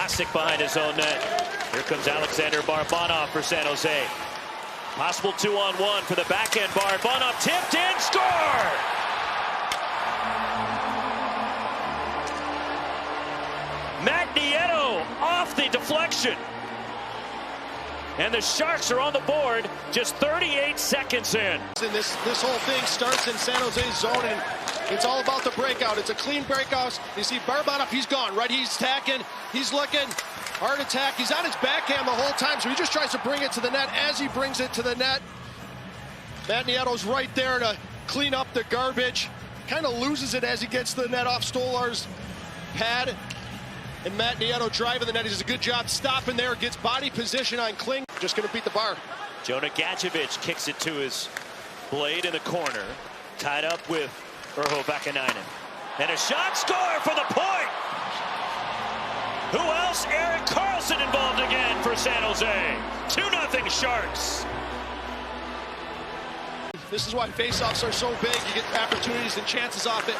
Vlasic behind his own net. Here comes Alexander Barabanov for San Jose. Possible 2-on-1 for the backhand. Barabanov tipped in, score! Magneto off the deflection. And the Sharks are on the board just 38 seconds in. This whole thing starts in San Jose's zone, and it's all about the breakout. It's a clean breakout. You see Barabanov, he's gone, right? He's attacking, he's looking, hard attack. He's on his backhand the whole time, so he just tries to bring it to the net. As he brings it to the net, Magneto's right there to clean up the garbage. Kind of loses it as he gets to the net off Stolar's pad. And Magneto driving the net. He does a good job stopping there. Gets body position on Kling. Just going to beat the bar. Jonah Gadjevich kicks it to his blade in the corner. Tied up with Urho Vakanainen. And a shot, score for the point. Who else? Erik Karlsson involved again for San Jose. 2-0 Sharks. This is why faceoffs are so big. You get opportunities and chances off it.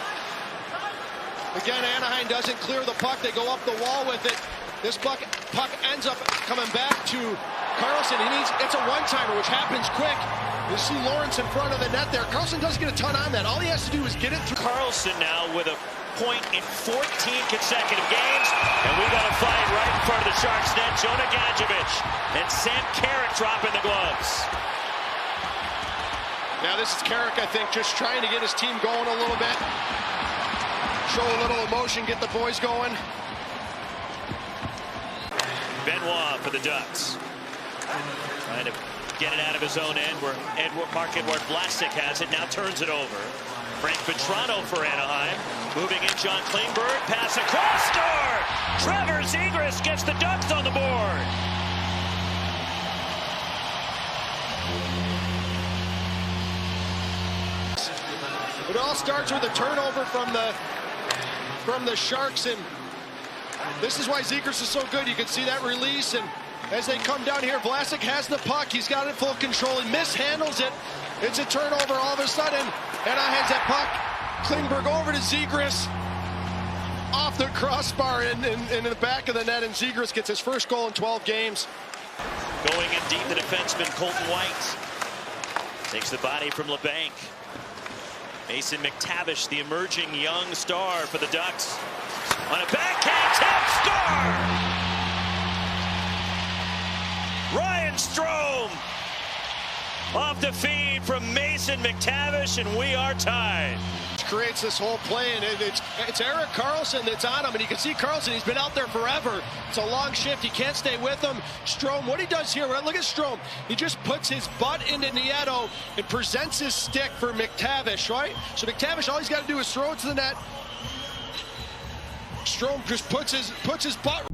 Again, Anaheim doesn't clear the puck. They go up the wall with it. This puck ends up coming back to Karlsson. It's a one-timer, which happens quick. You see Lawrence in front of the net there. Karlsson doesn't get a ton on that. All he has to do is get it through. Karlsson now with a point in 14 consecutive games. And we got a fight right in front of the Sharks net. Jonah Gadjevich and Sam Carrick dropping the gloves. Now this is Carrick, I think, just trying to get his team going a little bit. Show a little emotion, get the boys going. Benoit for the Ducks. Trying to get it out of his own end where Marc-Edouard Vlasic has it. Now turns it over. Frank Petrano for Anaheim. Moving in John Klingberg. Pass across, score! Trevor Zegras gets the Ducks on the board. It all starts with a turnover from the Sharks, and this is why Zegras is so good. You can see that release, and as they come down here, Vlasic has the puck. He's got it full control. He mishandles it. It's a turnover all of a sudden, and I has that puck. Klingberg over to Zegras, off the crossbar and in the back of the net, and Zegras gets his first goal in 12 games. Going in deep, the defenseman Colton White takes the body from LeBanc. Mason McTavish, the emerging young star for the Ducks. On a backhand tip, score! Ryan Strome off the feed from Mason McTavish, and we are tied. Creates this whole play, and it's Erik Karlsson that's on him, and you can see Karlsson, he's been out there forever. It's a long shift, he can't stay with him. Strome, what he does here, look at Strome, he just puts his butt into Nieto and presents his stick for McTavish, right? So McTavish, all he's got to do is throw it to the net. Strome just puts his butt.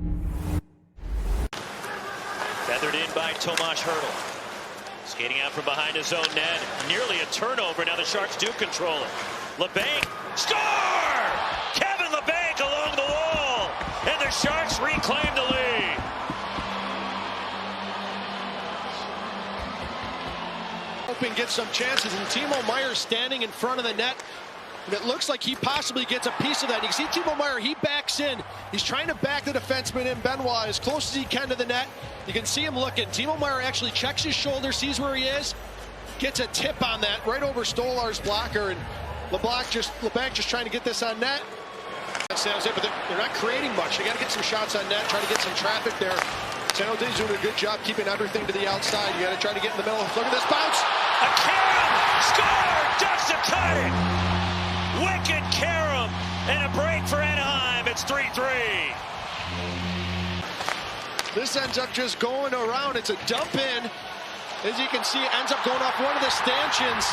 Feathered in by Tomas Hertl. Skating out from behind his own net. Nearly a turnover. Now the Sharks do control it. LeBanc, score! Kevin LeBanc along the wall. And the Sharks reclaim the lead. Hoping get some chances, and Timo Meier standing in front of the net. And it looks like he possibly gets a piece of that. You can see Timo Meier, he backs in. He's trying to back the defenseman in, Benoit, as close as he can to the net. You can see him looking. Timo Meier actually checks his shoulder, sees where he is, gets a tip on that right over Stolar's blocker, and LeBanc just trying to get this on net. But they're not creating much. They got to get some shots on net, try to get some traffic there. San Jose's doing a good job keeping everything to the outside. You got to try to get in the middle. Look at this bounce. A Karam, score! Ducks have tied it. Wicked Karam, and a break for Anaheim. It's 3-3. This ends up just going around. It's a dump in. As you can see, it ends up going off one of the stanchions.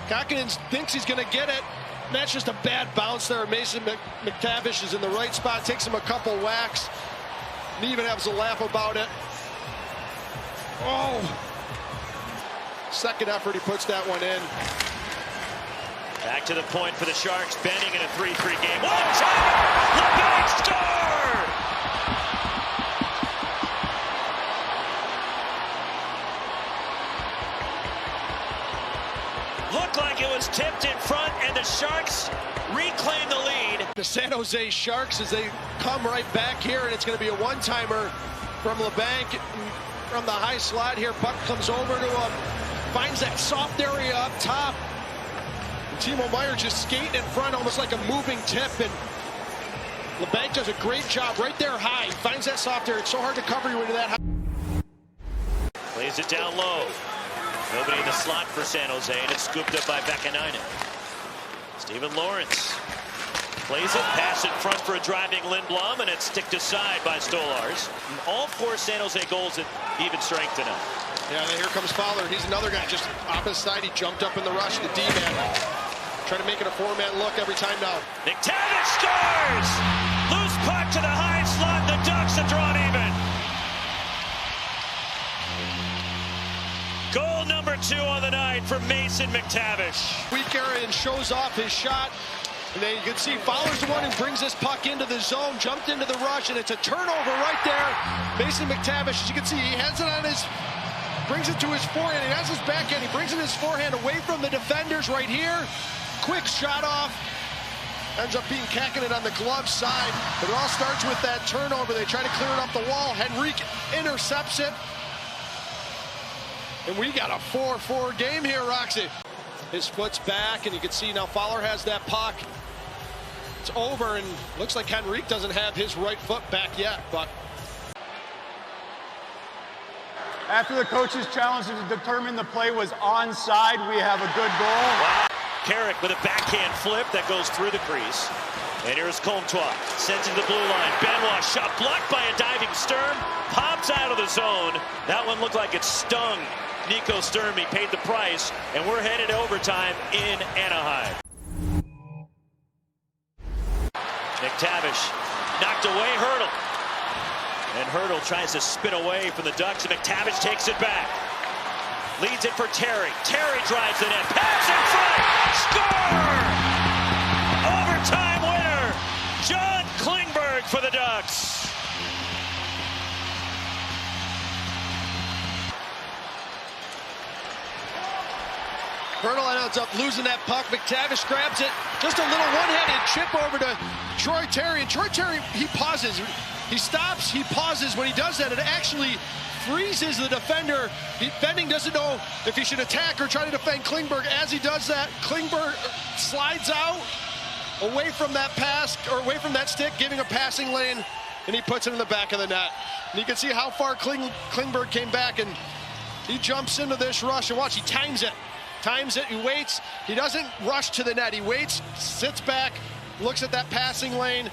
Kakinen thinks he's going to get it. And that's just a bad bounce there. Mason McTavish is in the right spot, takes him a couple whacks, and even has a laugh about it. Oh! Second effort, he puts that one in. Back to the point for the Sharks, Benning in a 3-3 game. One-timer! LeBanc scored! Looked like it was tipped in front, and the Sharks reclaim the lead. the San Jose Sharks as they come right back here, and it's going to be a one-timer from LeBanc from the high slot here. Puck comes over to him, finds that soft area up top. And Timo Meier just skating in front, almost like a moving tip, and LeBanc does a great job right there high. He finds that soft area. It's so hard to cover you into that high. Plays it down low. Nobody in the slot for San Jose, and it's scooped up by Vakanainen. Steven Lawrence plays it, pass in front for a driving Lindblom, and it's sticked aside by Stolarz. All 4 San Jose goals at even strength tonight. Yeah, and here comes Fowler. He's another guy just opposite side. He jumped up in the rush, the D-man. Trying to make it a 4-man look every time now. McTavish scores! Loose puck to the high slot. The Ducks have drawn even. Goal number 2 on the night for Mason McTavish. Weak area and shows off his shot. And then you can see Fowler's the one who brings this puck into the zone, jumped into the rush, and it's a turnover right there. Mason McTavish, as you can see, he has it on his, brings it to his forehand. He has his backhand. He brings it his forehand away from the defenders right here. Quick shot off. Ends up being cacking it on the glove side. But it all starts with that turnover. They try to clear it off the wall. Henrique intercepts it. And we got a 4-4 game here, Roxy. His foot's back, and you can see now Fowler has that puck. It's over, and looks like Henrique doesn't have his right foot back yet, but. After the coach's challenge to determine the play was onside, we have a good goal. Wow. Carrick with a backhand flip that goes through the crease. And here's Comtois, sends it to the blue line. Benoit shot blocked by a diving Sturm, pops out of the zone. That one looked like it stung Nico Sturm. He paid the price, and we're headed to overtime in Anaheim. McTavish knocked away Hurdle. And Hurdle tries to spin away from the Ducks, and McTavish takes it back. Leads it for Terry. Terry drives the net. Pass in front. Score! Overtime winner. John Klingberg for the Ducks. Hurdle ends up losing that puck. McTavish grabs it. Just a little one-handed chip over to Troy Terry. And Troy Terry, he pauses. He stops, he pauses. When he does that, it actually freezes the defender. Benning doesn't know if he should attack or try to defend Klingberg. As he does that, Klingberg slides out away from that pass, or away from that stick, giving a passing lane, and he puts it in the back of the net. And you can see how far Klingberg came back, and he jumps into this rush, and watch, he times it. He waits. He doesn't rush to the net. He waits, sits back, looks at that passing lane,